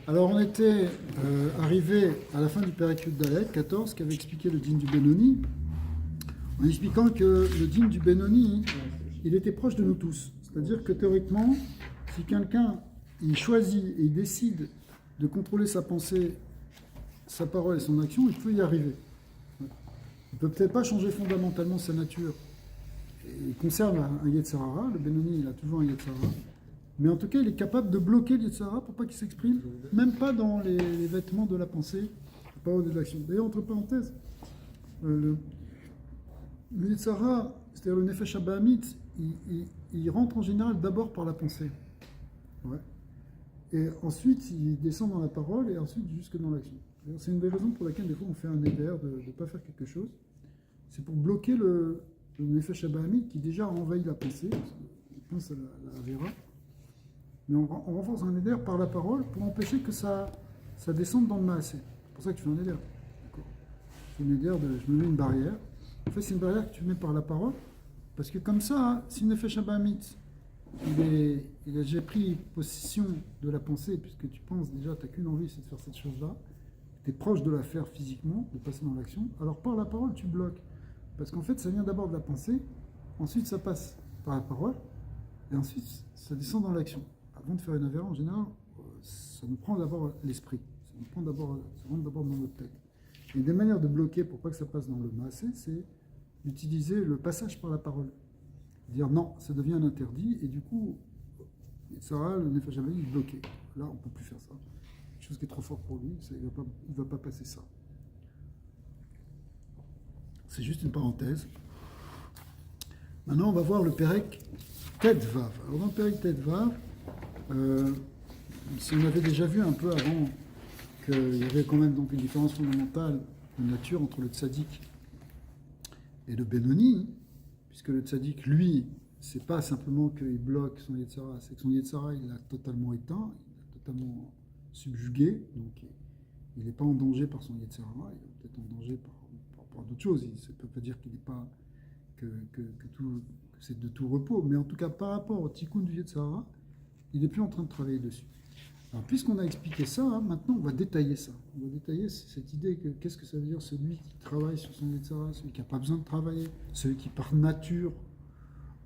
Alors on était arrivé à la fin du Péricule Dalet, 14, qui avait expliqué le dîme du Benoni, en expliquant que le dîme du Benoni, il était proche de nous tous. C'est-à-dire que théoriquement, si quelqu'un il choisit et il décide de contrôler sa pensée, sa parole et son action, il peut y arriver. Il ne peut peut-être pas changer fondamentalement sa nature. Il conserve un Yetzer Hara, le Benoni il a toujours un Yetzer Hara. Mais en tout cas, il est capable de bloquer le Yetzer Hara pour pas qu'il s'exprime, même pas dans les vêtements de la pensée, la parole et de l'action. D'ailleurs, entre parenthèses, le Yetzer Hara, c'est-à-dire le Nefesh Abahamit, il rentre en général d'abord par la pensée. Ouais. Et ensuite, il descend dans la parole et ensuite jusque dans l'action. C'est une des raisons pour laquelle des fois on fait un éder de ne pas faire quelque chose. C'est pour bloquer le Nefesh Abahamit qui déjà envahit la pensée, on pense à la Avera. Mais on renforce un éder par la parole pour empêcher que ça descende dans le maasé. C'est pour ça que tu fais un éder. C'est un éder je me mets une barrière. En fait, c'est une barrière que tu mets par la parole. Parce que comme ça, si le Nefesh Abahamit, il a déjà pris possession de la pensée, puisque tu penses déjà, tu n'as qu'une envie, c'est de faire cette chose-là. Tu es proche de la faire physiquement, de passer dans l'action. Alors par la parole, tu bloques. Parce qu'en fait, ça vient d'abord de la pensée, ensuite ça passe par la parole, et ensuite ça descend dans l'action. Avant de faire une avéra, en général, ça nous prend d'abord l'esprit. Ça rentre d'abord dans notre tête. Et des manières de bloquer pour pas que ça passe dans le maasé, c'est d'utiliser le passage par la parole. Dire non, ça devient un interdit, et du coup, Sarah, le Nefesh Abahamit, il est bloqué. Là, on ne peut plus faire ça. Quelque chose qui est trop fort pour lui, il ne va pas passer ça. C'est juste une parenthèse. Maintenant, on va voir le Pérec Tet-Vav. Alors, dans le Pérec Tet-Vav, si on avait déjà vu un peu avant qu'il y avait quand même donc une différence fondamentale de nature entre le tzaddik et le Benoni, puisque le tzaddik, lui, c'est pas simplement qu'il bloque son Yetzer Hara, c'est que son Yetzer Hara, il l'a totalement éteint, il l'a totalement subjugué, donc il n'est pas en danger par son Yetzer Hara, il est peut-être en danger par d'autres choses. Ça ne peut pas dire qu'il n'est pas que c'est de tout repos, mais en tout cas par rapport au tikkun du Yetzer Hara, il n'est plus en train de travailler dessus. Alors puisqu'on a expliqué ça, maintenant on va détailler ça. On va détailler cette idée que qu'est-ce que ça veut dire celui qui travaille sur son Yetzer Hara, celui qui n'a pas besoin de travailler, celui qui par nature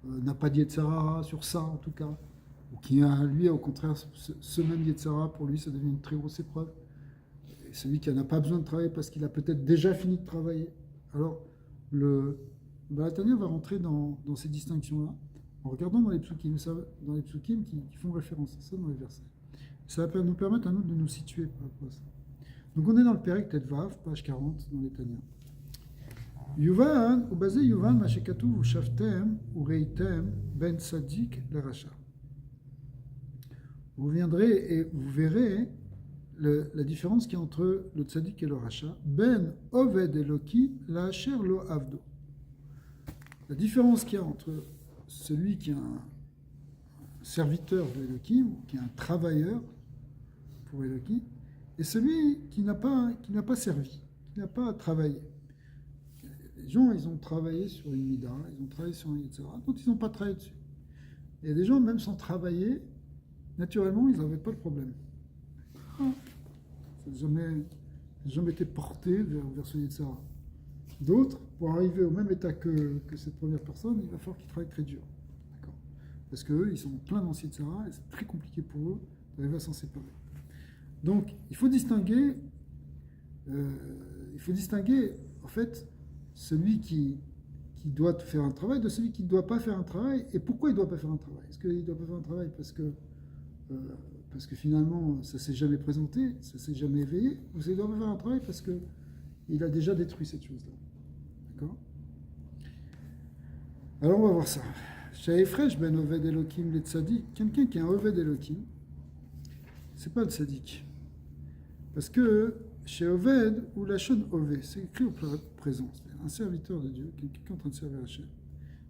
n'a pas de Yetzer Hara sur ça en tout cas, ou qui a lui au contraire ce même Yetzer Hara, pour lui ça devient une très grosse épreuve. Et celui qui n'a pas besoin de travailler parce qu'il a peut-être déjà fini de travailler. Alors le Baal HaTanya va rentrer dans ces distinctions-là en regardant dans les psukim qui font référence à ça dans les versets. Ça va nous permettre à nous de nous situer par rapport à ça. Donc on est dans le Pérec Tet-Vav, page 40 dans les Tanya. Yuvan, ou basé Yuvan, Mashekatuv, ou Shaftem, ou Reitem, Ben Sadik, le Racha. Vous viendrez et vous verrez la différence qu'il y a entre le Tzadik et le Racha. Ben Oved Eloki, la Asher Lo Avdo. La différence qu'il y a entre celui qui est un serviteur de Elohim, qui est un travailleur pour Elohim, et celui qui n'a pas servi, qui n'a pas travaillé. Les gens, ils ont travaillé sur une Mida, ils ont travaillé sur un Yetzer Hara, donc ils n'ont pas travaillé dessus. Il y a des gens, même sans travailler, naturellement, ils n'avaient pas le problème. Ça n'a jamais été porté vers ce Yetzer Hara. D'autres, pour arriver au même état que cette première personne, il va falloir qu'ils travaillent très dur. D'accord ? Parce qu'eux, ils sont pleins dans ce Yetzer Hara et c'est très compliqué pour eux d'arriver à s'en séparer. Donc, il faut distinguer, en fait, celui qui doit faire un travail de celui qui ne doit pas faire un travail. Et pourquoi il ne doit pas faire un travail ? Est-ce qu'il ne doit pas faire un travail parce que finalement, ça ne s'est jamais présenté, ça ne s'est jamais éveillé, ou il doit pas faire un travail parce qu'il a déjà détruit cette chose-là. D'accord ? Alors, on va voir ça. Shaefresh ben Oved Elokim le Tzadik, quelqu'un qui est un Oved Elokim, c'est pas le Tzadik. Parce que chez Oved, ou la Shon Oved, c'est écrit au présent, c'est un serviteur de Dieu, quelqu'un qui est en train de servir Hachem.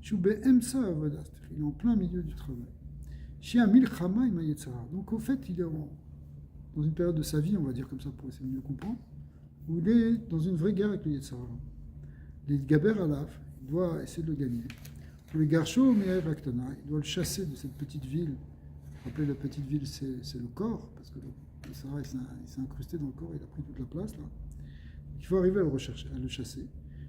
Shube Emsa Avoda, il est en plein milieu du travail. Chez Amil Chama Ima Yetzer Hara. Donc au fait, il est dans une période de sa vie, on va dire comme ça pour essayer de mieux comprendre, où il est dans une vraie guerre avec le Yetzer Hara. Les Gaber Alaf, il doit essayer de le gagner. Pour les Garsho Me'er Aktana, il doit le chasser de cette petite ville. Rappelez, la petite ville, c'est le corps, parce que que Sarah il s'est incrusté dans le corps, il a pris toute la place là. Il faut arriver à le rechercher, à le chasser.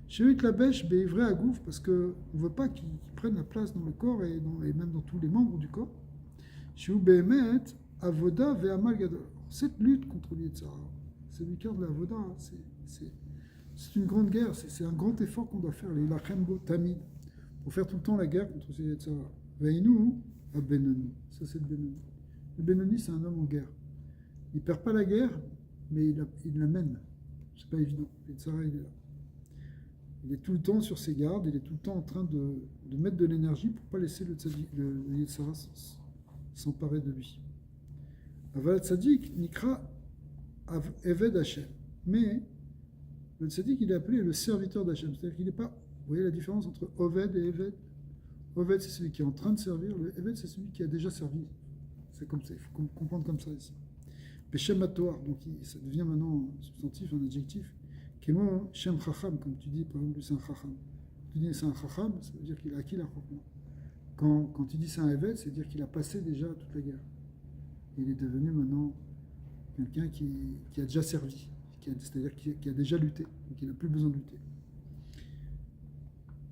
Chez eux, la bêche, ben vrai à gouffre, parce qu'on ne veut pas qu'il prenne la place dans le corps et même dans tous les membres du corps. Chez eux, Behemet, Avoda ve'amal gadol. Cette lutte contre l'Yetzara, c'est le cœur de la Avoda, c'est une grande guerre, c'est un grand effort qu'on doit faire, les Lachembo Tamid, pour faire tout le temps la guerre contre ce Yetzara. Veinu à Benoni, ça c'est le Benoni. Le Benoni, c'est un homme en guerre. Il ne perd pas la guerre, mais il la mène. C'est pas évident. Yetzara, il est là. Il est tout le temps sur ses gardes, il est tout le temps en train de mettre de l'énergie pour ne pas laisser le Yetzara s'emparer de lui. Aval Tzadik, Nikra Eved Hashem. Mais le Tzadik, il est appelé le serviteur d'Hachem. C'est-à-dire qu'il n'est pas. Vous voyez la différence entre Oved et Eved? Oved, c'est celui qui est en train de servir. Le Eved, c'est celui qui a déjà servi. C'est comme ça, il faut comprendre comme ça ici. Péché Matoar, donc ça devient maintenant un substantif, un adjectif. Kémo Shem Chacham, comme tu dis, par exemple, c'est un Chacham. Tu dis c'est un Chacham, ça veut dire qu'il a acquis la Chacham. Quand tu dis c'est un Eved, c'est dire qu'il a passé déjà toute la guerre. Il est devenu maintenant quelqu'un qui a déjà servi, c'est-à-dire qui a déjà lutté, donc il n'a plus besoin de lutter.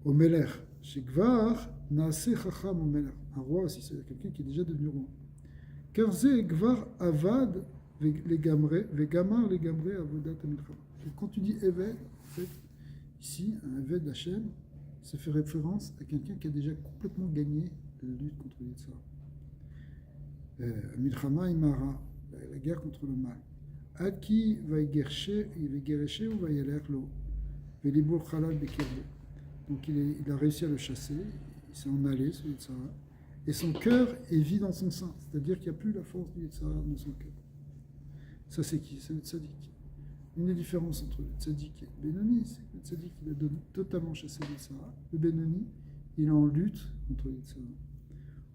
Au Meler, chez Gvar, Naase Chacham au Meler. Un roi aussi, c'est quelqu'un qui est déjà devenu roi. Karze Gvar Avad Vegamar Legamre Avodat Amilchama. Quand tu dis Eved, en fait, ici, un Eved d'Hachem, ça fait référence à quelqu'un qui a déjà complètement gagné la lutte contre l'Yetzara. Milchama Imara, la guerre contre le mal. Adki Vaigershe ou Vayelerlo, Velibur Khalal Bekirbo. Donc il a réussi à le chasser, il s'est en allé, ce Yetzara, et son cœur est vide dans son sein, c'est-à-dire qu'il n'y a plus la force du Yetzara dans son cœur. Ça, c'est qui? C'est le Tzadik. Une des différences entre le Tzadik et le Benoni, c'est que le Tzadik, il a totalement chassé le Yetzara. Le Benoni, il est en lutte contre le Yetzara.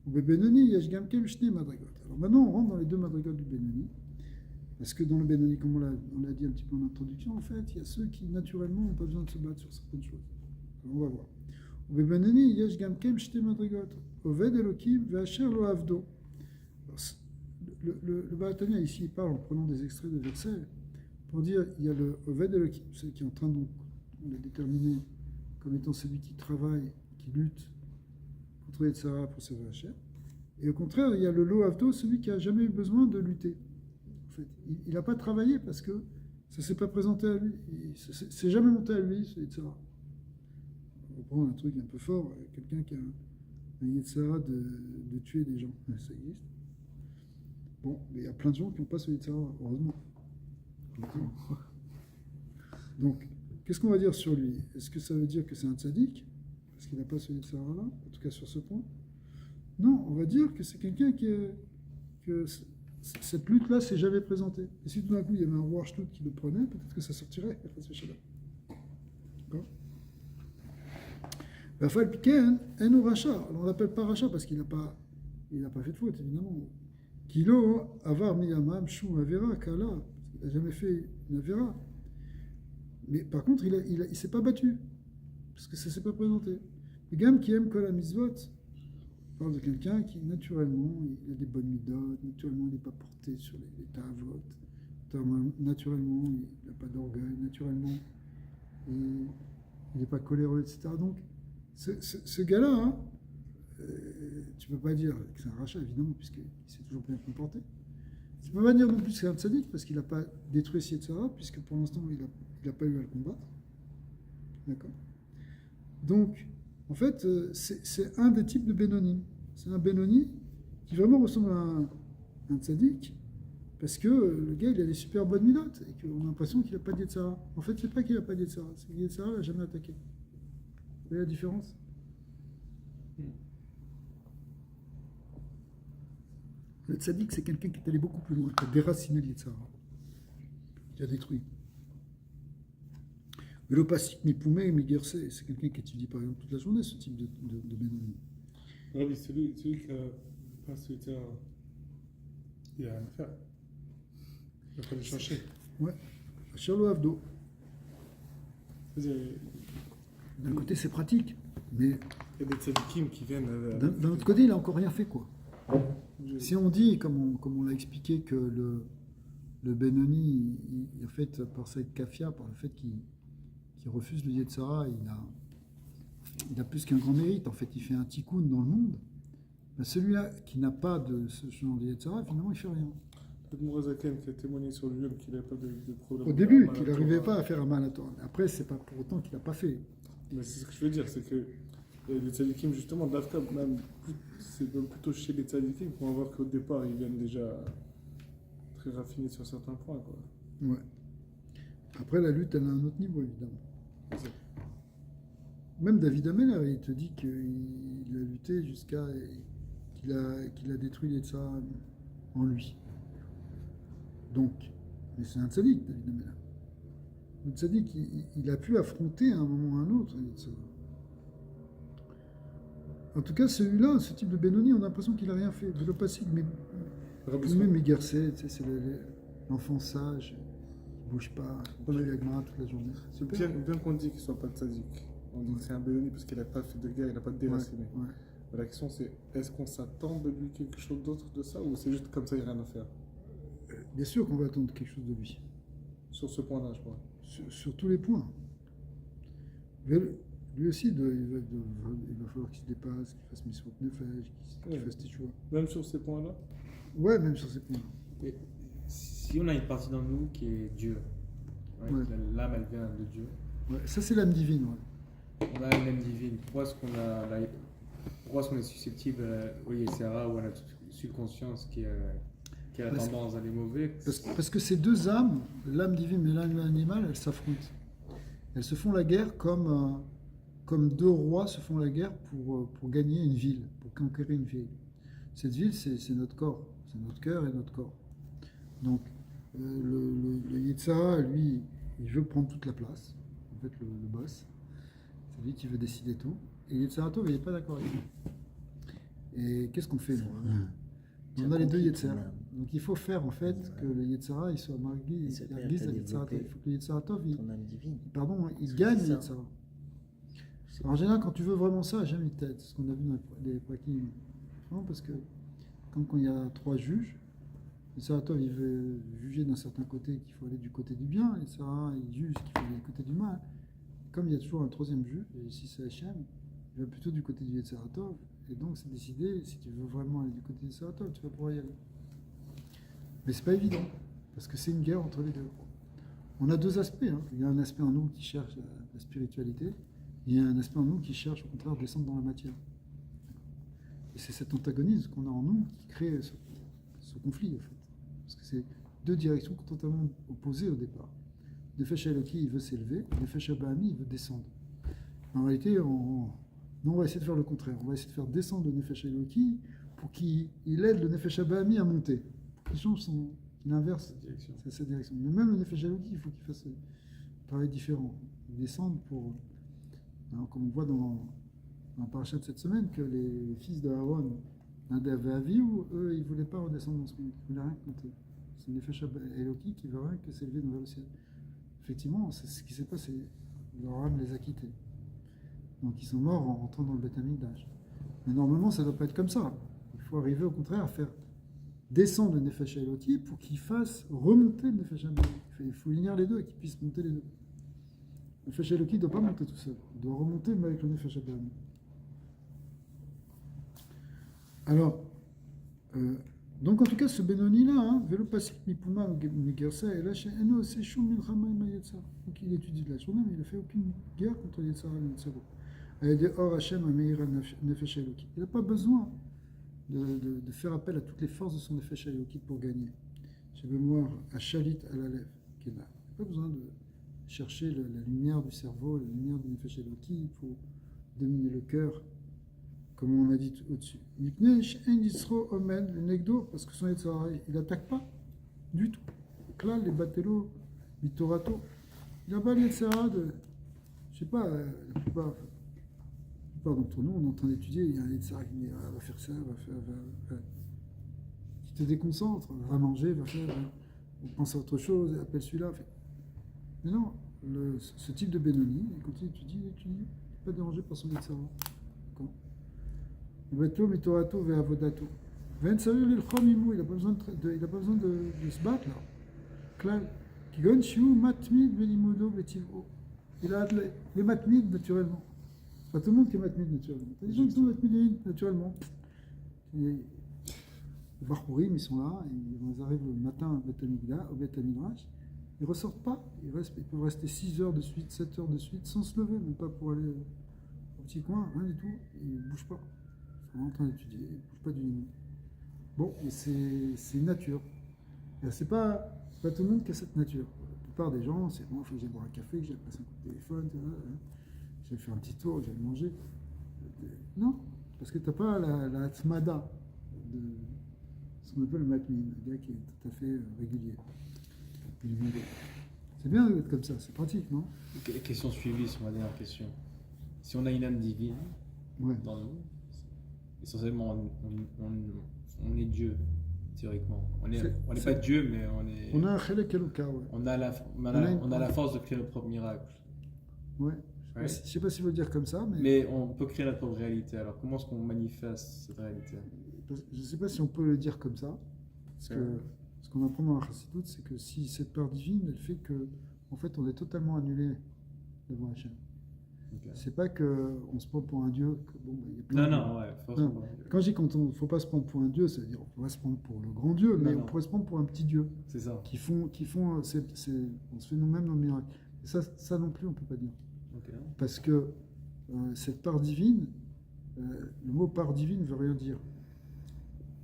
Au Benoni, il y a Shgamkem Shne Madrigot. Alors maintenant, on rentre dans les deux Madrigot du Benoni. Parce que dans le Benoni, comme on l'a dit un petit peu en introduction, en fait, il y a ceux qui, naturellement, n'ont pas besoin de se battre sur certaines choses. Alors on va voir. Au Benoni, il y a Shgamkem Shne Madrigot. Oved Elokim Ve'asher Lo Avdo. Le Baal Tanya, ici, il parle en prenant des extraits de versets pour dire il y a le Oved Elokim, celui qui est en train, donc, on l'a déterminé comme étant celui qui travaille, qui lutte contre Yetzara pour servir Hachem. Et au contraire, il y a le Lo Avdo, celui qui n'a jamais eu besoin de lutter. En fait, il n'a pas travaillé parce que ça ne s'est pas présenté à lui. C'est jamais monté à lui, ce Yetzara. On va prendre un truc un peu fort, quelqu'un qui a un Yetzara de tuer des gens. Ça existe. Bon, mais il y a plein de gens qui n'ont pas ce Yetzara, heureusement. Donc, qu'est-ce qu'on va dire sur lui? Est-ce que ça veut dire que c'est un tzaddik? Parce qu'il n'a pas ce Yetzara-là, en tout cas sur ce point. Non, on va dire que c'est quelqu'un que cette lutte-là s'est jamais présentée. Et si tout d'un coup il y avait un roi Shtut qui le prenait, peut-être que ça sortirait. D'accord? Bafal Piken, Eno Racha. Alors on l'appelle pas Racha parce qu'il n'a pas fait de faute, évidemment. Kilo, Avar Miyamam, Shu Avera, Kala. Il n'a jamais fait une Avera. Mais par contre, il ne s'est pas battu. Parce que ça ne s'est pas présenté. Le Gam qui aime Kol HaMitzvot. On parle de quelqu'un qui, naturellement, il a des bonnes midot, naturellement, il n'est pas porté sur les ta'avot, naturellement, il n'a pas d'orgueil, naturellement, il n'est pas coléreux, etc. Donc, ce gars-là, hein, tu ne peux pas dire que c'est un rachat, évidemment, puisqu'il s'est toujours bien comporté. Tu ne peux pas dire non plus que c'est un tzaddik, parce qu'il n'a pas détruit Yetzara, puisque pour l'instant, il n'a pas eu à le combattre. D'accord? Donc, en fait, c'est un des types de Benoni. C'est un Benoni qui vraiment ressemble à un tzaddik, parce que le gars, il a des super bonnes milotes, et qu'on a l'impression qu'il n'a pas de Yetzara. En fait, c'est pas qu'il n'a pas de Yetzara, c'est que Yetzara ne l'a jamais attaqué. Vous voyez la différence? Le tzaddik, c'est quelqu'un qui est allé beaucoup plus loin, qui a déraciné le Yetzara, qui a détruit. Mais le Pasik Mipoumé, Migerse, c'est quelqu'un qui étudie par exemple toute la journée ce type de Benoni. Oui, celui qui n'a pas ce Yetzara, il a rien à faire. Il va pas le chercher. Ouais, Charlo Avdo. D'un D'un côté, c'est pratique, mais il y a des tzadikim qui viennent. d'un autre côté, il n'a encore rien fait, quoi. Si on dit, comme on l'a expliqué, que le Benoni, en fait, par cette kafia, par le fait qu'il refuse le Yetzara, il a plus qu'un grand mérite. En fait, il fait un tikkun dans le monde. Ben, celui-là qui n'a pas de ce genre de Yetzara, finalement, il fait rien. Le Mourazaken qui a témoigné sur lui-même qu'il n'avait pas de problème. Au début, qu'il n'arrivait pas à faire un mal à Torah. Après, c'est pas pour autant qu'il n'a pas fait. Mais c'est ce que je veux dire, c'est que les tzadikim, justement, d'Afka, même, c'est même plutôt chez les tzadikim qu'on va voir qu'au départ, ils viennent déjà très raffinés sur certains points. Quoi. Ouais. Après, la lutte, elle a un autre niveau, évidemment. C'est- Même David Ameller, il te dit qu'il a lutté jusqu'à qu'il a détruit les tsars en lui. Donc, mais c'est un tzaddik, David Ameller. Le tzaddik, il a pu affronter à un moment ou à un autre les tsars. En tout cas, celui-là, ce type de Benoni, on a l'impression qu'il n'a rien fait. De l'opacite, mais même Megerset, c'est l'enfant sage, il ne bouge pas, il fait Yagmara toute la journée. Bien, bien qu'on dit qu'il ne soit pas tzadik, on dit que c'est un Benoni parce qu'il n'a pas fait de guerre, il n'a pas de déraciné. Ouais. Mais la question c'est, est-ce qu'on s'attend de lui quelque chose d'autre de ça ou c'est juste comme ça, il n'y a rien à faire? Bien sûr qu'on va attendre quelque chose de lui. Sur ce point-là, je crois. Sur tous les points. Lui aussi, il va falloir qu'il se dépasse, qu'il fasse Miswot Nefesh, qu'il fasse Teshuvah. Même sur ces points-là? Ouais, même sur ces points. Et si on a une partie dans nous qui est Dieu, Ouais. l'âme elle vient de Dieu, Ouais, ça, c'est l'âme divine. Ouais. on a une âme divine, pourquoi est-ce qu'on est susceptible au Yetzirah ou à notre subconscience qui a tendance à aller mauvais? Parce que ces deux âmes, l'âme divine et l'âme animale, elles s'affrontent. Elles se font la guerre comme deux rois se font la guerre pour gagner une ville, pour conquérir une ville. Cette ville, c'est notre corps, c'est notre cœur et notre corps. Donc, le Yetzirah, lui, il veut prendre toute la place, en fait, le boss. C'est lui qui veut décider tout. Et Yetzirah Tov, il n'est pas d'accord avec lui. Et qu'est-ce qu'on fait, nous? On a les deux Yetzirah. Donc, il faut faire, en fait, que le Yetzirah, il soit margué, il réalise le Yetzirah Tov. Il faut que le Yetzirah Tov, il gagne le Yetzirah. Alors, en général, quand tu veux vraiment ça, jamais t'aide. C'est ce qu'on a vu dans les prakim. Parce que, quand il y a trois juges, le Saratov, il veut juger d'un certain côté qu'il faut aller du côté du bien, et Sarah, il juge qu'il faut aller du côté du mal. Comme il y a toujours un troisième juge, et ici c'est Hachem, il va plutôt du côté du Saratov, et donc c'est décidé, si tu veux vraiment aller du côté du Saratov, tu vas pouvoir y aller. Mais c'est pas évident, parce que c'est une guerre entre les deux. On a deux aspects. Il y a un aspect en nous qui cherche la spiritualité, il y a un aspect en nous qui cherche au contraire à descendre dans la matière. Et c'est cet antagonisme qu'on a en nous qui crée ce conflit, en fait. Parce que c'est deux directions totalement opposées au départ. Nefesh Eloki, il veut s'élever, Nefesh Abahami, il veut descendre. En réalité, nous, on va essayer de faire le contraire. On va essayer de faire descendre le Nefesh Eloki pour qu'il aide le Nefesh Abahami à monter. Pour qu'il change qu'il inverse sa direction. Mais même le Nefesh Eloki, il faut qu'il fasse un travail différent. Il descende pour... Alors, comme on voit dans le parachat de cette semaine, que les fils de Aaron, Nadav et Avihu, eux, ils ne voulaient pas redescendre dans ce monde. Ils ne voulaient rien compter. C'est Nefesh Eloki qui veut rien que s'élever vers le ciel. Effectivement, c'est ce qui s'est passé. Leur âme les a quittés. Donc ils sont morts en rentrant dans le Beth Amikdash. Mais normalement, ça ne doit pas être comme ça. Il faut arriver au contraire à faire descendre le Nefesh Eloki pour qu'il fasse remonter le Nefesh Abahami. Il faut unir les deux et qu'ils puissent monter les deux. Le Nefesh Eloki ne doit pas monter tout seul. Il doit remonter mais avec le Nefesh Abahami. Alors, donc en tout cas, ce Benoni-là, Velo Pasik Mipuma Megersa, et là, chez Eno, c'est Shum Milchama Ima Yetzar. Donc il étudie de la journée, mais il n'a fait aucune guerre contre Yetzar et Yetzaro. Il n'a pas besoin de faire appel à toutes les forces de son Nefesh Eloki pour gagner. J'ai mémoire à Shalit à la lèvre, qu'il n'a pas besoin de chercher la lumière du cerveau, la lumière du Nefesh Eloki pour dominer le cœur. Comme on a dit au-dessus. Parce que son Yetzirah, il n'attaque pas du tout. Klal, les batello, Mitorato. Il n'a pas le Yetzirah de. Je sais pas, la plupart d'entre nous, on est en train d'étudier, il y a un Yetzirah qui dit va faire ça, qui te déconcentre, va manger, va faire. On pense à autre chose, appelle celui-là. Mais non, ce type de Benoni, il continue d'étudier, pas dérangé par son Yetzirah. Il n'a pas besoin de se battre là. klal, kigon shiu matmid velimodo betivo. Il a les matmid naturellement. C'est pas tout le monde qui est matmid naturellement. Il y a des gens qui sont matmid naturellement. Les Barhourim, ils sont là, ils arrivent le matin au Beth Midrash, ils ressortent pas, ils peuvent rester 6 heures de suite, 7 heures de suite, sans se lever, même pas pour aller au petit coin, rien du tout, ils ne bougent pas. Ils sont en train d'étudier, ils ne bougent pas du lit. Bon, et c'est une nature. C'est pas tout le monde qui a cette nature. La plupart des gens, c'est bon, il faut que j'aille boire un café, que j'aille passer un coup de téléphone, j'aille faire un petit tour, j'aille manger. Non, parce que tu n'as pas la tmada de ce qu'on appelle le matmin, un gars qui est tout à fait régulier. C'est bien d'être comme ça, c'est pratique, non? Question suivie sur ma dernière question. Si on a une âme divine Ouais. dans nous, essentiellement on est Dieu, théoriquement. On n'est pas Dieu, mais on est. On a un chelek eloka, ouais. On a la force de créer notre propre miracle. Ouais. Ouais. Je ne sais pas s'il faut le dire comme ça, Mais on peut créer notre propre réalité. Alors comment est-ce qu'on manifeste cette réalité? je ne sais pas si on peut le dire comme ça. Parce que ce qu'on apprend dans la Chassidoute, c'est que si cette part divine, elle fait que, en fait, on est totalement annulé devant Hachem. Okay. C'est pas qu'on se prend pour un dieu. Y a plein Non. Quand je dis qu'il ne faut pas se prendre pour un dieu, ça veut dire qu'on va se prendre pour le grand dieu, mais on pourrait se prendre pour un petit dieu. C'est ça. Qui font on se fait nous-mêmes nos miracles. Et ça non plus, on ne peut pas dire. Okay. Parce que cette part divine, le mot part divine ne veut rien dire.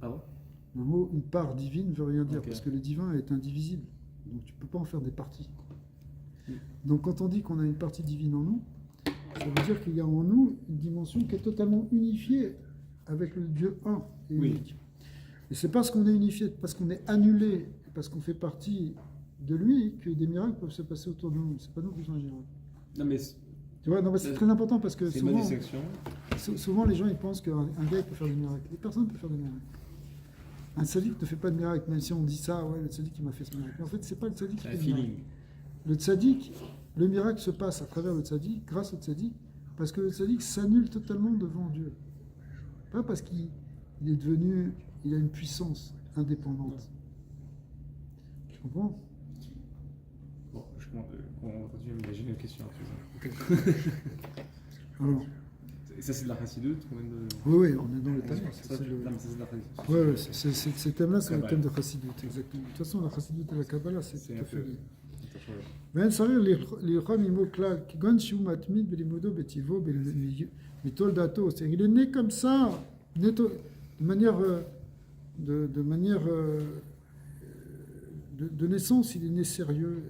Ah bon? Le mot une part divine ne veut rien dire, Okay. parce que le divin est indivisible. Donc tu ne peux pas en faire des parties. Donc quand on dit qu'on a une partie divine en nous, ça veut dire qu'il y a en nous une dimension qui est totalement unifiée avec le Dieu un et unique. Et c'est parce qu'on est unifié, parce qu'on est annulé, parce qu'on fait partie de lui, que des miracles peuvent se passer autour de nous. C'est pas nous qui faisons les miracles. Non mais tu vois, non, c'est très important parce que souvent les gens ils pensent qu'un gars il peut faire des miracles. Et personne ne peut faire des miracles. Un tzaddik ne fait pas de miracle, même si on dit ça, ouais, le tzaddik il m'a fait ce miracle. Mais en fait, c'est pas le tzaddik qui fait le miracle. Le tzaddik, le miracle se passe à travers le tzaddik, grâce au tzaddik, parce que le tzaddik s'annule totalement devant Dieu. Pas parce qu'il est devenu, il a une puissance indépendante. Tu comprends? Bon, on continue, mais j'ai une question. Alors, et ça, c'est de la Chassidoute? Oui, on est dans le thème. C'est de la Chassidoute. Oui, ces thèmes-là, c'est le thème de Chassidoute, exactement. De toute façon, la Chassidoute et la Kabbalah, c'est tout à fait lié. ואין צריך ללכות ללמוד כלל, כגון שהוא מתמיד בלימודו בטבעו, מטול דעתו. Il est né comme ça, de manière de naissance, il est né sérieux.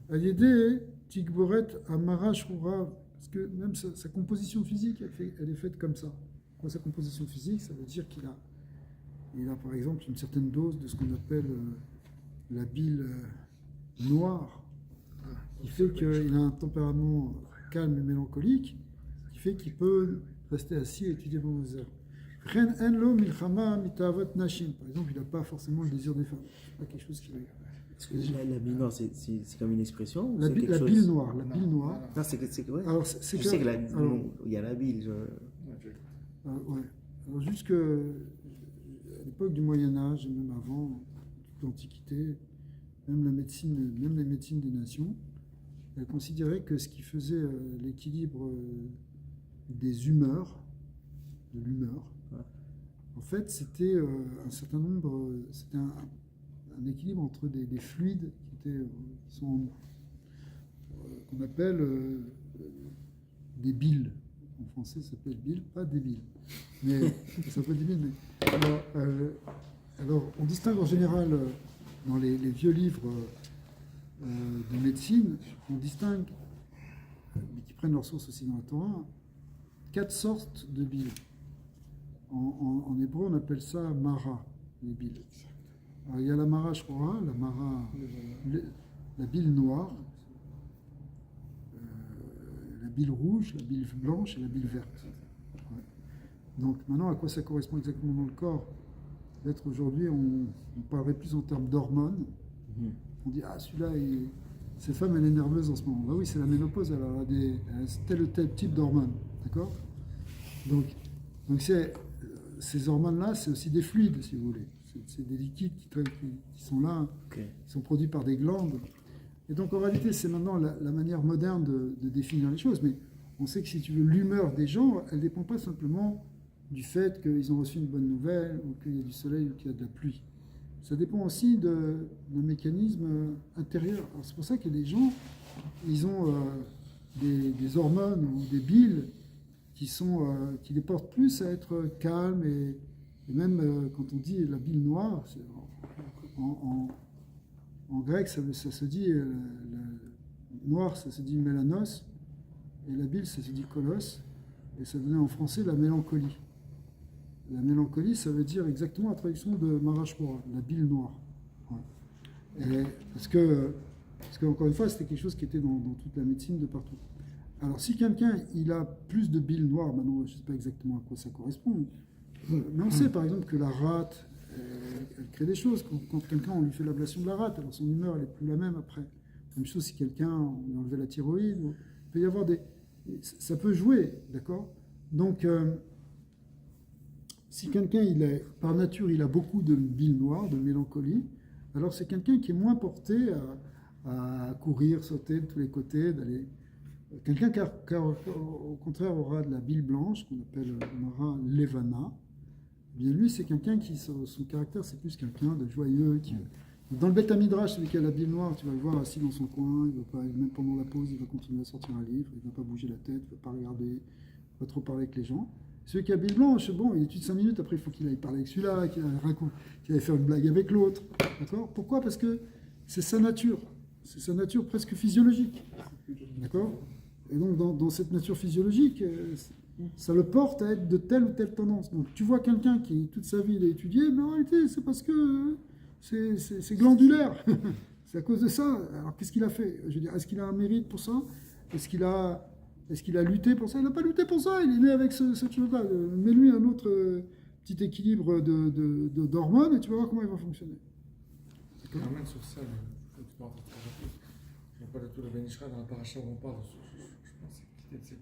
À l'idée, Tigboret Amara Shura, parce que même sa composition physique, elle est faite comme ça. Quoi, sa composition physique, ça veut dire qu'il a par exemple une certaine dose de ce qu'on appelle la bile noire, qui fait qu'il a un tempérament calme et mélancolique, qui fait qu'il peut rester assis et étudier pendant des heures. Par exemple, il n'a pas forcément le désir des femmes. C'est pas quelque chose qui... Est-ce que la bile noire, c'est comme une expression? La bile noire. Non, c'est ouais. Alors, je sais que il y a la bile. Ouais. Alors, jusqu'à l'époque du Moyen-Âge, et même avant, toute l'Antiquité, même les médecines des nations, elles considéraient que ce qui faisait l'équilibre des humeurs, de l'humeur, en fait, c'était un certain nombre, c'était un équilibre entre des fluides qui sont qu'on appelle des biles. En français, ça s'appelle bile, pas des biles. Mais ça s'appelle des biles. Alors, on distingue en général dans les vieux livres de médecine, on distingue, mais qui prennent leur source aussi dans la Torah, 4 sortes de biles. En hébreu, on appelle ça mara, les biles. Alors, il y a la mara shora, la bile noire, la bile rouge, la bile blanche et la bile verte. Ouais. Donc maintenant, à quoi ça correspond exactement dans le corps? Peut-être aujourd'hui, on parlerait plus en termes d'hormones. On dit, ah, celui-là, cette femme, elle est nerveuse en ce moment. Bah oui, c'est la ménopause, elle a tel ou tel type d'hormones. D'accord? Donc ces hormones-là, c'est aussi des fluides, si vous voulez. c'est des liquides qui sont là, Ok. qui sont produits par des glandes. Et donc en réalité, c'est maintenant la manière moderne de définir les choses. Mais on sait que si tu veux, l'humeur des gens, elle ne dépend pas simplement du fait qu'ils ont reçu une bonne nouvelle, ou qu'il y a du soleil, ou qu'il y a de la pluie. Ça dépend aussi d'un mécanisme intérieur. Alors, c'est pour ça que les gens, ils ont des hormones ou des biles qui les portent plus à être calmes. Et même quand on dit la bile noire, en grec, ça se dit, noir, ça se dit mélanos, et la bile, ça se dit kolos, et ça donnait en français la mélancolie. La mélancolie, ça veut dire exactement la traduction de Marashmora, la bile noire. Ouais. Parce que, encore une fois, c'était quelque chose qui était dans toute la médecine de partout. Alors, si quelqu'un il a plus de bile noire, maintenant, je ne sais pas exactement à quoi ça correspond, mais on sait par exemple que la rate, elle crée des choses. Quand quelqu'un, on lui fait l'ablation de la rate, alors son humeur, elle n'est plus la même après. Même chose si quelqu'un, on lui enlevait la thyroïde, il peut y avoir ça peut jouer, d'accord? Donc, si quelqu'un, par nature, il a beaucoup de bile noire, de mélancolie, alors c'est quelqu'un qui est moins porté à courir, sauter de tous les côtés, d'aller... Quelqu'un qui, au contraire, aura de la bile blanche, qu'on appelle Mara Levana, eh bien lui, c'est quelqu'un qui, son caractère, c'est plus quelqu'un de joyeux. Dans le Beth Midrash, celui qui a la bile noire, tu vas le voir assis dans son coin, il va pas, même pendant la pause, il va continuer à sortir un livre, il ne va pas bouger la tête, il ne va pas regarder, il ne va pas trop parler avec les gens. Celui qui a bile blanche, bon, il étudie 5 minutes, après il faut qu'il aille parler avec celui-là, qu'il aille faire une blague avec l'autre. D'accord ? Pourquoi ? Parce que c'est sa nature. C'est sa nature presque physiologique. D'accord ? Et donc, dans cette nature physiologique, ça le porte à être de telle ou telle tendance. Donc, tu vois quelqu'un qui, toute sa vie, il a étudié, mais en réalité, c'est parce que c'est glandulaire. C'est à cause de ça. Alors, qu'est-ce qu'il a fait ? Je veux dire, est-ce qu'il a un mérite pour ça ? Est-ce qu'il a lutté pour ça ? Il n'a pas lutté pour ça. Il est né avec cette chose-là. Mets-lui un autre petit équilibre d'hormones et tu vas voir comment il va fonctionner. Je ramène sur ça, tu parles de très rapide. Je ne vois pas du tout le Benishra dans la paracha où on parle. Je pense que c'est que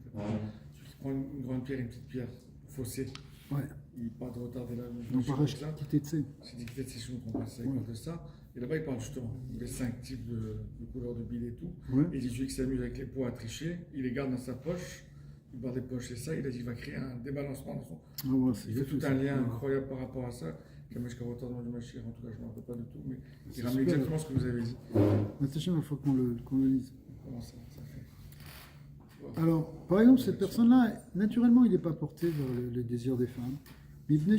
tu prends une grande pierre et une petite pierre, fossé. Ouais. Il parle de retarder la On paraît quitter de ces. C'est dit que c'est chez nous qu'on passe avec de ça. Et là-bas, il parle justement des 5 types de couleurs de billes et tout. Ouais. Et il dit celui qui s'amuse avec les pots à tricher, il les garde dans sa poche. Il barre des poches et ça, il a dit qu'il va créer un débalancement dans son. Ah ouais, Il fait tout un lien incroyable par rapport à ça. Kameshka Rotterdam du Machir, en tout cas, je ne me rappelle pas du tout, mais il ramène exactement ce que vous avez dit. Attention, il faut qu'on le lise. Comment ça fait? Alors, par exemple, cette personne-là, naturellement, il n'est pas porté vers les désirs des femmes. Mais il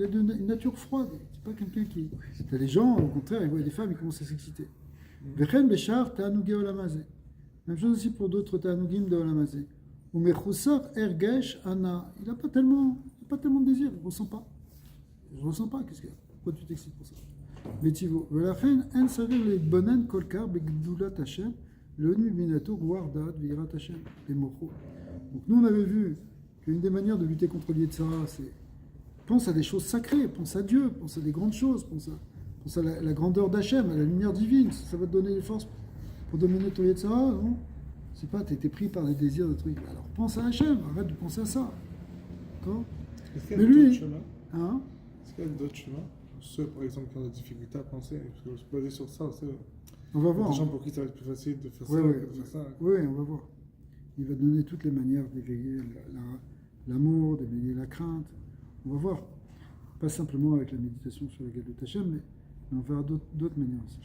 a une nature froide. C'est pas quelqu'un qui. T'as des gens, au contraire, ils voient des femmes, ils commencent à s'exciter. Vechen Bechar, Ta'anugé Olamazé. Même chose aussi pour d'autres Ta'anugim de Olamazé. Ou Mechoussar, Ergesh, Anna. Il n'a pas tellement de désir, il ne ressent pas. Je ne ressens pas, qu'est-ce qu'il y a? Pourquoi tu t'excites pour ça? Betivo. Velachen, En Savir les Bonen Kolkar, Begdulat Hashem, Leonu Binato, Guardat, Virat Hashem, et Mocho. Donc nous, on avait vu qu'une des manières de lutter contre l'Yetzara, c'est pense à des choses sacrées, pense à Dieu, pense à des grandes choses, pense à la grandeur d'Hachem, à la lumière divine. Ça va te donner les forces pour dominer ton Yetzara, non? C'est pas, tu été pris par des désirs de trucs. Alors pense à Hachem, arrête de penser à ça. D'accord? Mais lui, hein? Est-ce qu'il y a d'autres chemins? Ceux, par exemple, qui ont des difficultés à penser, parce que se baser sur ça, On va voir. Des gens pour qui ça va être plus facile de faire ça Ouais, que de faire ça. Oui, on va voir. Il va donner toutes les manières d'éveiller l'amour, d'éveiller la crainte. On va voir. Pas simplement avec la méditation sur la Galut Hachem, mais on verra d'autres manières aussi.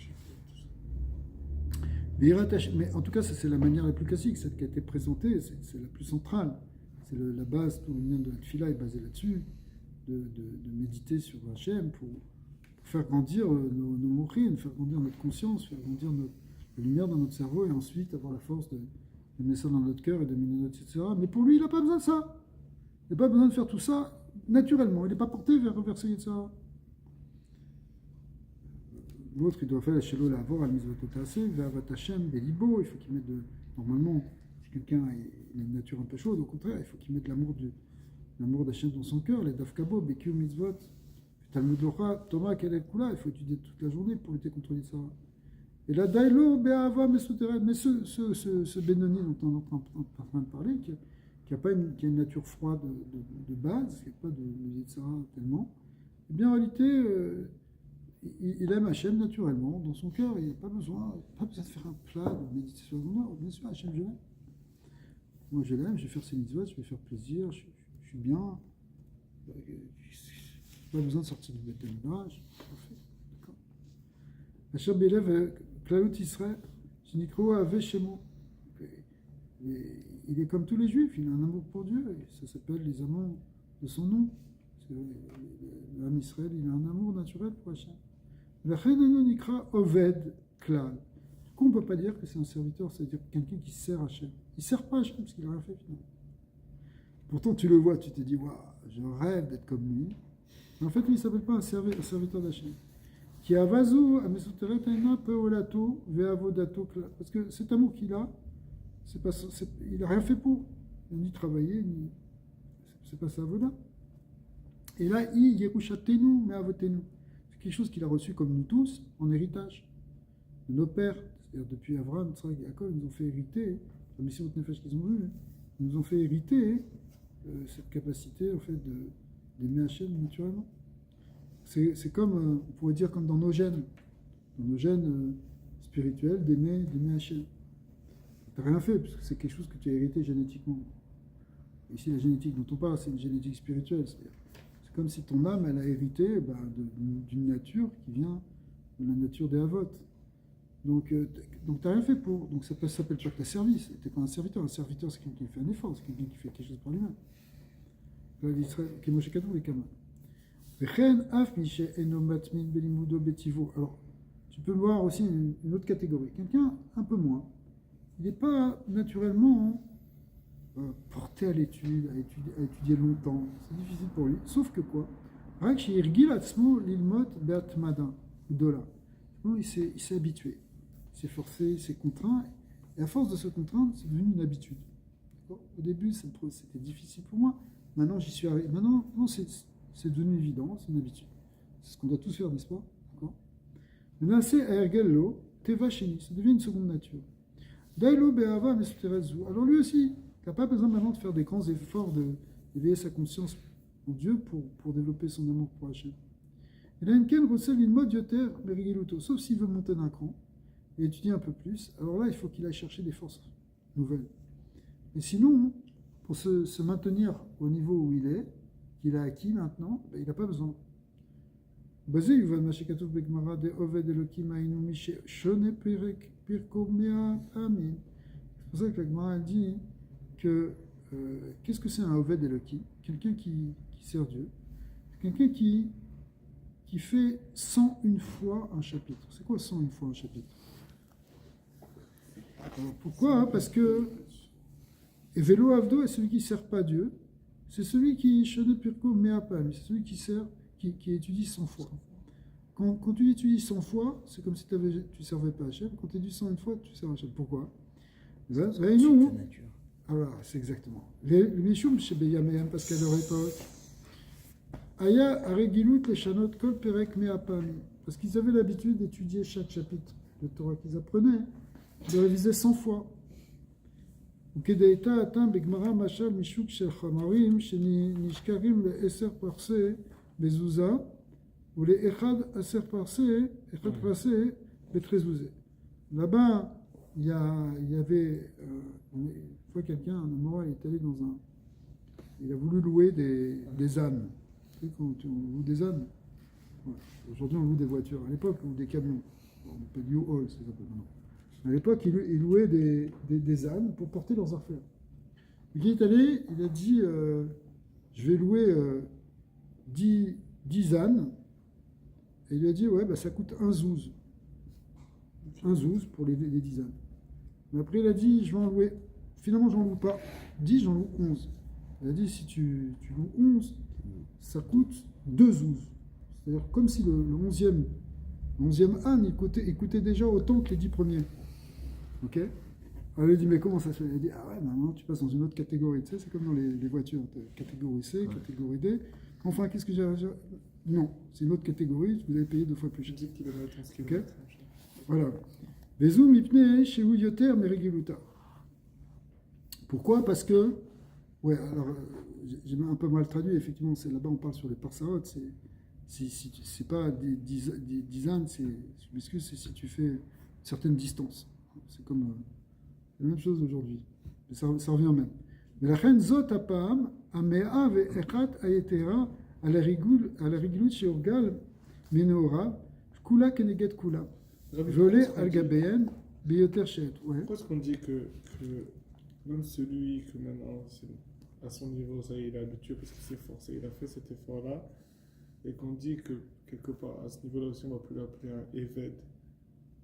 Mais en tout cas, ça, c'est la manière la plus classique, celle qui a été présentée, c'est la plus centrale. C'est la base, tout le lien de la Tfila est basé là-dessus, de méditer sur Hachem pour faire grandir nos mochines, faire grandir notre conscience, faire grandir la lumière dans notre cerveau et ensuite avoir la force de mettre ça dans notre cœur et de mener notre etc. Mais pour lui, il n'a pas besoin de ça. Il n'a pas besoin de faire tout ça naturellement. Il n'est pas porté vers reverser etc. L'autre, il doit faire la shelo la avor al mizvototase, ve'avat Hashem belibo. Il faut qu'il mette normalement, si quelqu'un a une nature un peu chaude, au contraire, il faut qu'il mette l'amour d'Hachem dans son cœur, les dafkabo, bekiu mitzvot, Talmud Locha, Thomas, Kelel Kula, il faut étudier toute la journée pour lutter contre l'Yitzhara. Et là, Dailo, Be'ava, Mesoteret, mais ce Benoni dont on est en train de parler, qui a une nature froide de base, qui n'a pas de Yitzhara tellement, Eh bien, en réalité, il aime Hachem naturellement. Dans son cœur, il n'y a pas besoin de faire un plat de méditation. Non, bien sûr, Hachem, je l'aime. Moi, je l'aime, je vais faire ses mitzvot, je vais faire plaisir, je suis bien. Pas besoin de sortir du Beth Midrash. Hachem Belev, Klalut Israël, Shinikro Ave Shemo. Il est comme tous les juifs, il a un amour pour Dieu, et ça s'appelle les amants de son nom. L'âme Israël, il a un amour naturel pour Hachem. L'Achenano Nikra Oved Klal. Du coup, on ne peut pas dire que c'est un serviteur, c'est-à-dire quelqu'un qui sert Hachem. Il ne sert pas Hachem parce qu'il n'a rien fait finalement. Pourtant, tu le vois, tu te dis, waouh, je rêve d'être comme lui. Mais en fait, lui, il ne s'appelle pas un serviteur d'Hachem. Qui a vazo, a mesoteret aina peolato, veavodato klal. Parce que cet amour qu'il a, il n'a rien fait pour. Il n'a ni travaillé, ni. C'est pas sa voda. Et là, Yerushatenu me'avotenu. C'est quelque chose qu'il a reçu comme nous tous, en héritage. De nos pères, c'est-à-dire depuis Abraham, Yitzhak et Jacob, ils nous ont fait hériter, la mission de Nefesh qu'ils ont eue, ils nous ont fait hériter cette capacité en fait, d'aimer Hachem naturellement. C'est comme, on pourrait dire, comme dans nos gènes spirituels, d'aimer Hachem. Tu n'as rien fait, parce que c'est quelque chose que tu as hérité génétiquement. Ici, la génétique dont on parle, c'est une génétique spirituelle. C'est comme si ton âme, elle a hérité d'une nature qui vient de la nature des Havot. Donc tu n'as rien fait pour. Donc ça s'appelle pas que tu as servi. Tu n'es pas un serviteur. Un serviteur, c'est quelqu'un qui fait un effort, c'est quelqu'un qui fait quelque chose par lui-même. Alors, tu peux voir aussi une autre catégorie. Quelqu'un un peu moins. Il n'est pas naturellement porté à l'étude, à étudier longtemps. C'est difficile pour lui. Sauf que quoi? Il s'est habitué. Il s'est forcé, il s'est contraint. Et à force de se contraindre, c'est devenu une habitude. Au début, c'était difficile pour moi. Maintenant, j'y suis arrivé. Maintenant, non, c'est devenu évident, c'est une habitude. C'est ce qu'on doit tous faire, n'est-ce pas? Maintenant, c'est Ergello, Teva Sheni. Ça devient une seconde nature. Dailo Be'ava Mesuterezu. Alors lui aussi, tu n'as pas besoin maintenant de faire des grands efforts d'éveiller sa conscience en Dieu pour développer son amour pour Hachem. Il a une ken Rossel il mode yoter Merigiluto, sauf s'il veut monter d'un cran et étudier un peu plus. Alors là, il faut qu'il aille chercher des forces nouvelles. Et sinon, pour se maintenir au niveau où il est, qu'il a acquis maintenant, il n'a pas besoin. Basé, il va Mashekatov Begmara de Oved Elokim Ainu Mishe Shone Pirko Mea Amin. C'est pour ça que la Gemara dit que qu'est-ce que c'est un Oved Elokim? Quelqu'un qui sert Dieu. Quelqu'un qui fait 101 fois un chapitre. C'est quoi 101 fois un chapitre? Alors, pourquoi? Parce que Velo Avdo est celui qui ne sert pas Dieu. C'est celui qui Shone Pirko Mea Pam. C'est celui qui sert, qui étudie 100 fois. Quand tu étudies 100 fois, c'est comme si tu ne servais pas Hachem. Quand tu étudies 101 fois, tu sers Hachem. Pourquoi? Nous, alors, c'est exactement. Les Mishum chez Beyamehem, parce qu'à leur époque, Aya Aregilut les Shanot Kol Perek Meapam. Parce qu'ils avaient l'habitude d'étudier chaque chapitre de Torah qu'ils apprenaient, de réviser 100 fois. וכדאיתה התם בגמרא משל משוק של חמרים שנשכרים ל10 פרסה בזוזה ולאחד 10 פרסה בתחזוזה. Là-bas, il y avait une fois quelqu'un, un Amora, il est allé dans un... Il a voulu louer des ânes. Tu sais, quand on loue des ânes, voilà. Aujourd'hui on loue des voitures. À l'époque, on loue des camions. On appelle U-Haul, ça s'appelle maintenant. À l'époque, il louait des ânes pour porter leurs affaires. Donc, il est allé, il a dit je vais louer 10 ânes. Et il a dit ouais, bah, ça coûte un zouz. Un zouz pour les 10 ânes. Mais après, il a dit je vais en louer. Finalement, j'en loue pas 10, j'en loue 11. Il a dit si tu loues 11, ça coûte 2 zouz. C'est-à-dire comme si le 11e âne, il coûtait déjà autant que les 10 premiers. Ok? Alors il a dit, mais comment ça se fait? Il a dit, ah ouais, maintenant tu passes dans une autre catégorie. Tu sais, c'est comme dans les voitures. Catégorie C, catégorie D. Enfin, qu'est-ce que j'ai? Non, c'est une autre catégorie, vous allez payer 2 fois plus cher. 10 km, 11 Ok? km. Voilà. Vezou mipne shehu yoter merigiluta. Pourquoi? Parce que, ouais, alors, j'ai un peu mal traduit, effectivement, c'est là-bas on parle sur les parsaot, c'est pas des dizaines, je m'excuse, c'est si tu fais une certaine distance. C'est comme la même chose aujourd'hui. Mais ça revient au même. Mais la reine Zot Apam, Amea ve'echat ayetera, à la rigout chez Orgal, Menora, Kula keneget Kula. Volé al Gabéen, Beyoter Shet. Ouais. Pourquoi est-ce qu'on dit que même celui que maintenant, à son niveau, ça y est, il est habitué parce qu'il s'est forcé, il a fait cet effort-là, et qu'on dit que quelque part, à ce niveau-là aussi, on ne va plus l'appeler un Eved,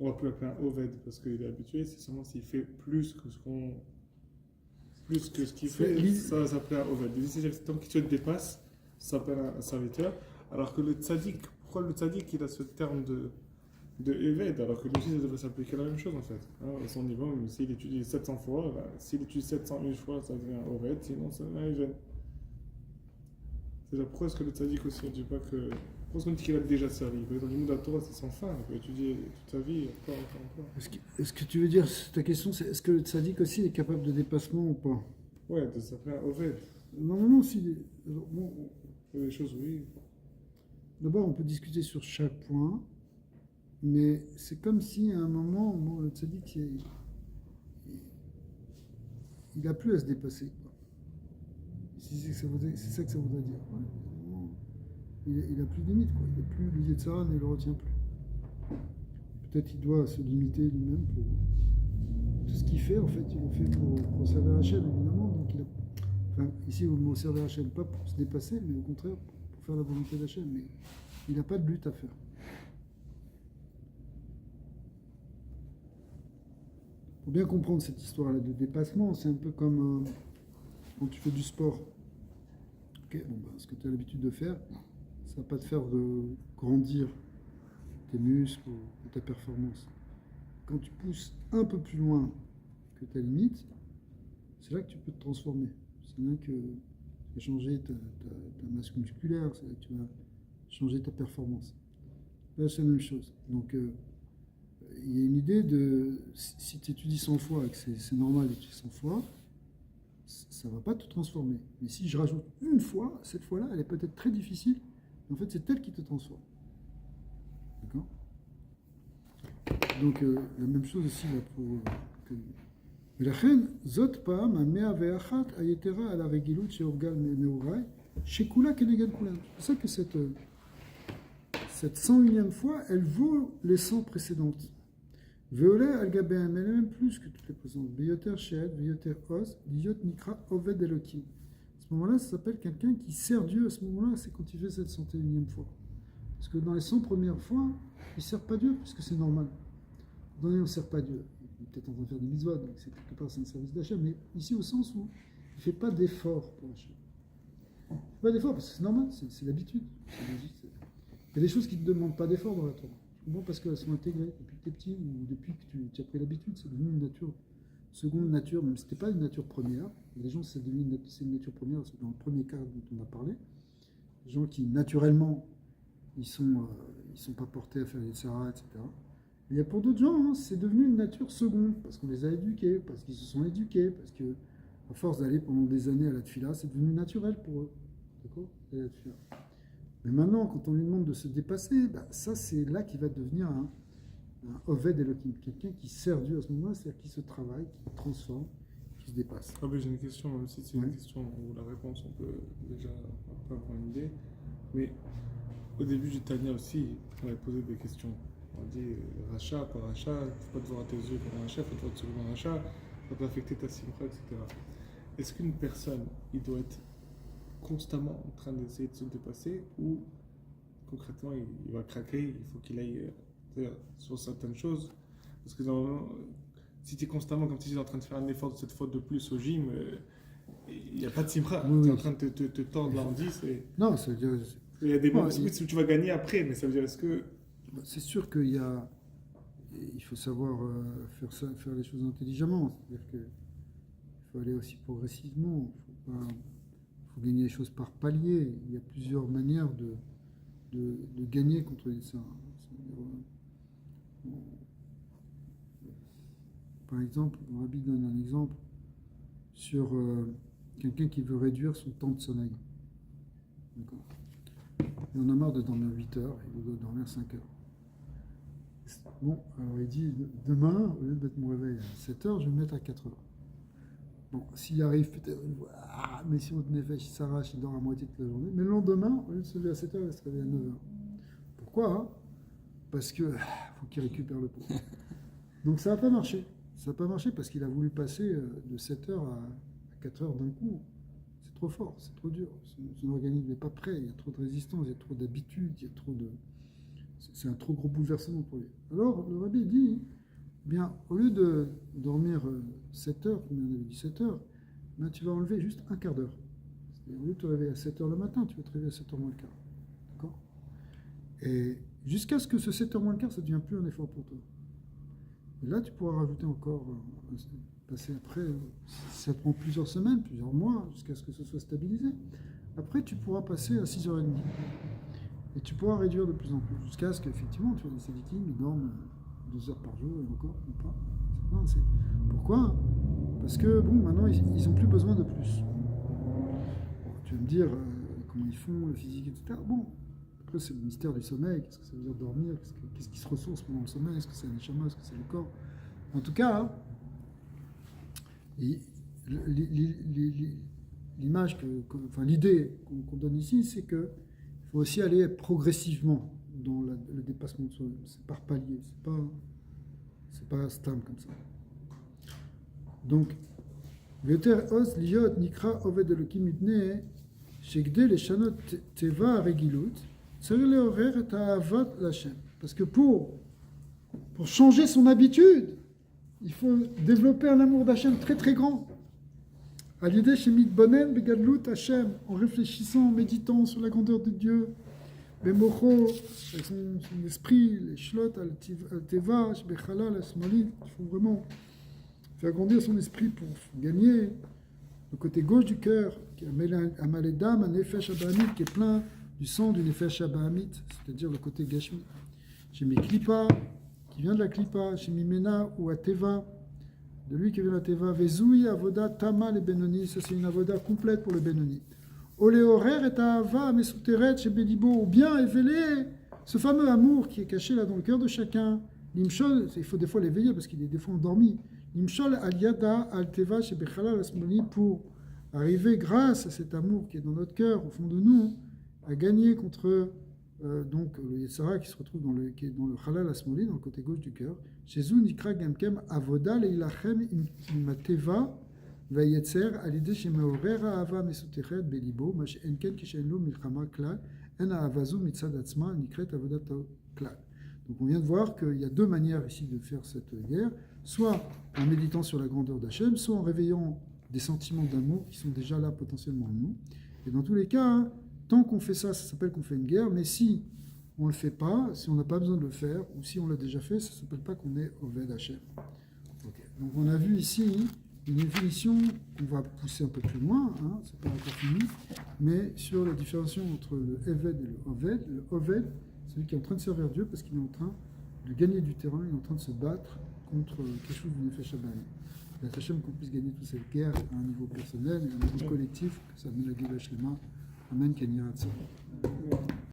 on ne va plus l'appeler un Oved parce qu'il est habitué, c'est seulement s'il fait plus que ce qu'il fait, ça va s'appeler un Oved. Tant que tu le dépasses, ça s'appelle un serviteur, alors que le tzaddik, pourquoi le tzaddik, il a ce terme de Eved, alors que lui aussi, ça devrait s'appliquer la même chose en fait. Hein, à son niveau, même s'il étudie 700 fois, bah, s'il étudie 701 fois, ça devient un Oved, sinon ça devient un Eved. C'est-à-dire, pourquoi est-ce que le tzaddik aussi, on ne dit pas que. Pourquoi est-ce qu'on dit qu'il a déjà servi? Dans le monde de la Torah, c'est sans fin, il peut étudier toute sa vie, encore. Est-ce que tu veux dire, ta question, c'est est-ce que le tzaddik aussi est capable de dépassement ou pas? Ouais, de s'appeler un Oved. Non, si. Bon, Des choses, oui. d'abord, on peut discuter sur chaque point, mais c'est comme si à un moment, bon, le tzaddik, il a plus à se dépasser. Quoi. C'est ça que ça voudrait dire. Ouais. Il a plus de limite, quoi. Il a plus, le Yetzirah ne le retient plus. Peut-être qu'il doit se limiter lui-même pour tout ce qu'il fait. En fait, il le fait pour servir Hachem, évidemment. Donc enfin, ici, au mot servir Hachem, pas pour se dépasser, mais au contraire pour faire la volonté d'Hachem. Mais il n'a pas de lutte à faire. Pour bien comprendre cette histoire-là de dépassement, c'est un peu comme quand tu fais du sport. Okay, bon, ce que tu as l'habitude de faire, ça ne va pas te faire grandir tes muscles ou ta performance. Quand tu pousses un peu plus loin que ta limite, c'est là que tu peux te transformer. C'est là que tu vas changer ta masse musculaire, c'est là que tu vas changer ta performance. Là, c'est la même chose. Donc, il y a une idée de, si tu étudies 100 fois et que c'est normal d'étudier 100 fois, ça ne va pas te transformer. Mais si je rajoute une fois, cette fois-là, elle est peut-être très difficile, mais en fait, c'est elle qui te transforme. D'accord? Donc, la même chose aussi là pour... ולכן, זאת פעם, 101 היתרה על הרגילות שהורגל נעוריי, שכולה כנגד כולם. C'est ça que cette 101e fois, elle vaut les 100 précédentes. Veolé al-Gabéen, elle est même plus que toutes les précédentes. Beyoter Shed, Beyoter Os, Liot Nikra Oved Elokim. À ce moment-là, ça s'appelle quelqu'un qui sert Dieu. À ce moment-là, c'est quand il fait cette 101e fois. Parce que dans les 100 premières fois, il ne sert pas Dieu, puisque c'est normal. Dans les on ne sert pas Dieu. Il est peut-être en train de faire des mitzvot, donc c'est quelque part c'est un service d'Hachem, mais ici au sens où il ne fait pas d'effort pour Hachem. Il ne fait pas d'effort parce que c'est normal, c'est l'habitude. Il y a des choses qui ne te demandent pas d'effort dans la Torah. Bon, parce qu'elles sont intégrées depuis que tu es petit ou depuis que tu as pris l'habitude, c'est devenu une nature, seconde nature, même si ce n'était pas une nature première. Les gens, c'est une nature première, c'est dans le premier cas dont on a parlé. Les gens qui, naturellement, ils ne sont pas portés à faire les Sarah, etc. Il y a pour d'autres gens, hein, c'est devenu une nature seconde, parce qu'on les a éduqués, parce qu'ils se sont éduqués, parce que, à force d'aller pendant des années à la tefila, c'est devenu naturel pour eux. D'accord? À la tefila. Mais maintenant, quand on lui demande de se dépasser, bah, ça, c'est là qu'il va devenir un Oved Elohim, quelqu'un qui sert Dieu à ce moment-là, c'est-à-dire qui se travaille, qui se transforme, qui se dépasse. Ah, j'ai une question, même si c'est une question où la réponse, on peut déjà un peu avoir une idée. Mais au début du Tania aussi, on avait posé des questions. On dit rachat, pas rachat, il ne faut pas te voir à tes yeux comme un rachat, il faut te voir comme un rachat, ça va pas affecter ta simcha, etc. Est-ce qu'une personne, il doit être constamment en train d'essayer de se dépasser ou concrètement il va craquer, il faut qu'il aille sur certaines choses? Parce que normalement, si tu es constamment, comme tu dis, en train de faire un effort de cette faute de plus au gym, il n'y a pas de simcha, tu es en train de te tordre là en 10. Non, ça veut dire... Il y a des moments où tu vas gagner après, mais ça veut dire est-ce que... C'est sûr il faut savoir faire les choses intelligemment. C'est-à-dire qu'il faut aller aussi progressivement. Il faut gagner les choses par palier. Il y a plusieurs manières de gagner contre ça. Par exemple, Rabbi donne un exemple sur quelqu'un qui veut réduire son temps de sommeil. D'accord. il en a marre de dormir 8 heures, il doit dormir 5 heures. Bon, alors il dit, demain, au lieu de mettre mon réveil à 7 heures, je vais me mettre à 4 heures. Bon, s'il arrive peut-être une fois, mais si on Nefesh, il s'arrache, il dort à moitié toute la journée. Mais le lendemain, au lieu de se lever à 7 heures, il va se réveiller à 9 heures. Pourquoi hein? Parce que faut qu'il récupère le pot. Donc ça n'a pas marché. Ça n'a pas marché parce qu'il a voulu passer de 7 heures à 4 heures d'un coup. C'est trop fort, c'est trop dur. Son organisme n'est pas prêt, il y a trop de résistance, il y a trop d'habitude, il y a trop de... C'est un trop gros bouleversement pour lui. Alors le rabbi dit, bien, au lieu de dormir 7 heures, comme on avait dit 7 heures, ben, tu vas enlever juste un quart d'heure. Au lieu de te réveiller à 7 heures le matin, tu vas te réveiller à 7 heures moins le quart. D'accord? Et jusqu'à ce que ce 7 heures moins le quart, ça ne devient plus un effort pour toi. Et là, tu pourras rajouter encore, passer après, ça prend plusieurs semaines, plusieurs mois, jusqu'à ce que ce soit stabilisé. Après, tu pourras passer à 6h30. Et tu pourras réduire de plus en plus, jusqu'à ce qu'effectivement, tu vois, les Sédikim, ils dorment 12 heures par jour, et encore, ou pas. Non, pourquoi? Parce que, bon, maintenant, ils n'ont plus besoin de plus. Bon, tu vas me dire comment ils font, le physique, etc. Bon, après, c'est le mystère du sommeil. Qu'est-ce que ça veut dire dormir? Qu'est-ce qui se ressource pendant le sommeil? Est-ce que c'est un neshama? Est-ce que c'est le corps? En tout cas, l'image, enfin, l'idée qu'on donne ici, c'est que il faut aussi aller progressivement dans le dépassement de soi-même. C'est par palier, c'est pas stable comme ça. Donc, Veter os liot nikra oved elokim ibne shegde leshanot teva regilut tzarich leorer et ha'avat l'Hashem. Parce que pour changer son habitude, il faut développer un amour d'Hachem très très grand. À l'idée chez Mitbonen begadlut Hachem, en réfléchissant, en méditant sur la grandeur de Dieu, Bemocho, avec son esprit, les shlot al-teva, bechalal al-smalit, il faut vraiment faire grandir son esprit pour gagner le côté gauche du cœur, qui est Amaledam, un nefesh abahamit, qui est plein du sang du nefesh abahamit, c'est-à-dire le côté gashmi. Chez Miklipa, qui vient de la Klipa, chez Mimena ou Ateva, de lui qui vient de la Teva, Vezoui avoda tama le Benoni, ça c'est une avoda complète pour le Benoni. Oléorer et Ahava mesuteret chez Belibo, ou bien éveiller ce fameux amour qui est caché là dans le cœur de chacun. Limshol, il faut des fois l'éveiller parce qu'il est des fois endormi. Limshol al yada al teva chez Bechalal asmoni, pour arriver grâce à cet amour qui est dans notre cœur, au fond de nous, à gagner contre donc le Yetzara qui se retrouve qui est dans le Halal Asmoli, dans le côté gauche du cœur. Chez Zou Nikra Gamkem Avoda Leilachem Imateva Vayetzer Alide Shemeorer Ahava Mesutechet Belibo Mash Enken Kishenlo Milchama Klal En Ahavazu Mitzad Atzma Nikret Avodat Klal. Donc on vient de voir qu'il y a deux manières ici de faire cette guerre, soit en méditant sur la grandeur d'Hachem, soit en réveillant des sentiments d'amour qui sont déjà là potentiellement en nous. Et dans tous les cas, tant qu'on fait ça, ça s'appelle qu'on fait une guerre, mais si on ne le fait pas, si on n'a pas besoin de le faire, ou si on l'a déjà fait, ça ne s'appelle pas qu'on est Oved Hachem. Okay. Donc on a vu ici une définition qu'on va pousser un peu plus loin, hein, c'est pas encore fini, mais sur la différenciation entre le Eved et le Oved. Le Oved, c'est celui qui est en train de servir Dieu parce qu'il est en train de gagner du terrain, il est en train de se battre contre quelque chose du Nefesh Abahamit. La Hachem qu'on puisse gagner toute cette guerre à un niveau personnel et à un niveau collectif, que ça amène la Gila Shlema. Amen, Kenya Hatsa.